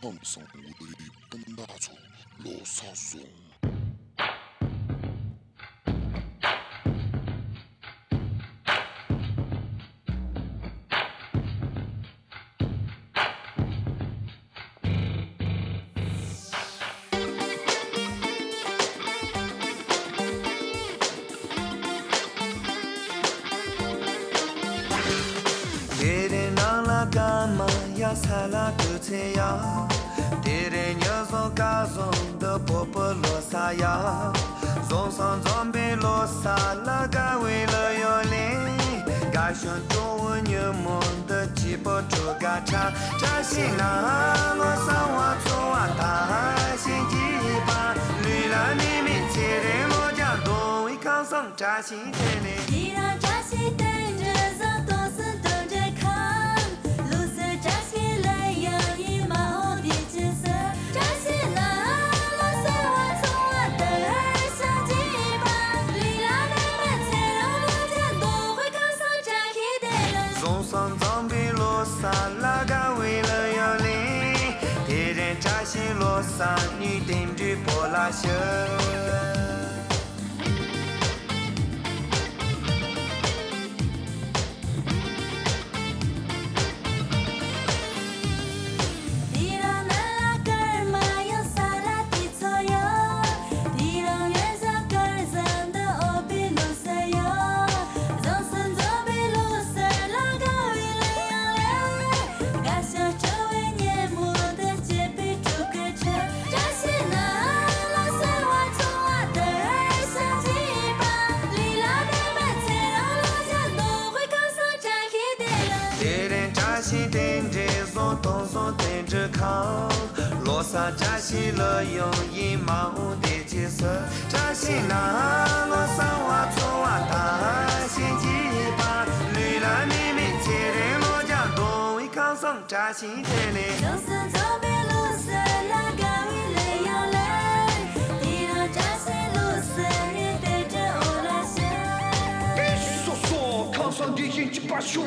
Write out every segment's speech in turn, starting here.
抗生无的笨大虫罗萨松。萨拉都菜呀，敌人要从家中的波波罗萨呀，从上装备罗萨拉嘎为了要领，嘎想中文牛梦的鸡巴猪嘎茶，扎西那罗萨瓦做瓦大心鸡巴，绿蓝里面切人罗家多为康桑扎西天嘞。既然扎西等着走，都是等着看。罗萨女顶着波拉袖。罗萨扎西了用一毛的角色，扎西那罗萨瓦做瓦大心鸡巴，绿蓝里面切人罗家多为康桑扎西天嘞。就是左边路色拉高一类要来，地上扎西路色也对着欧拉线。该说康桑的心鸡巴说。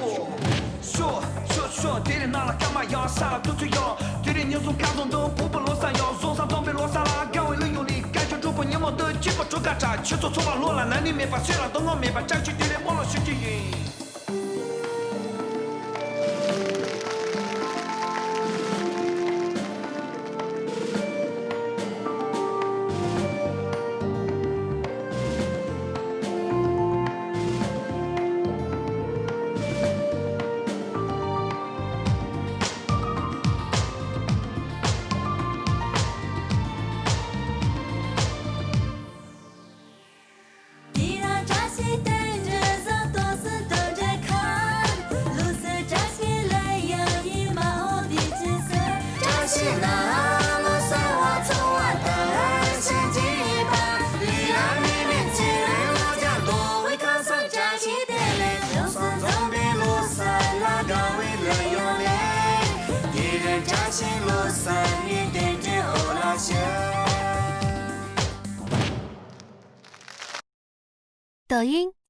说，敌人拿了干嘛呀？杀了都追要，敌人牛从家中都不不落山腰，送上装备落山啦，岗位能用力，感觉主播你们都鸡巴猪嘎渣，去做错了落了，男女没法睡了，等我没法占据敌人网络学习云。抖音。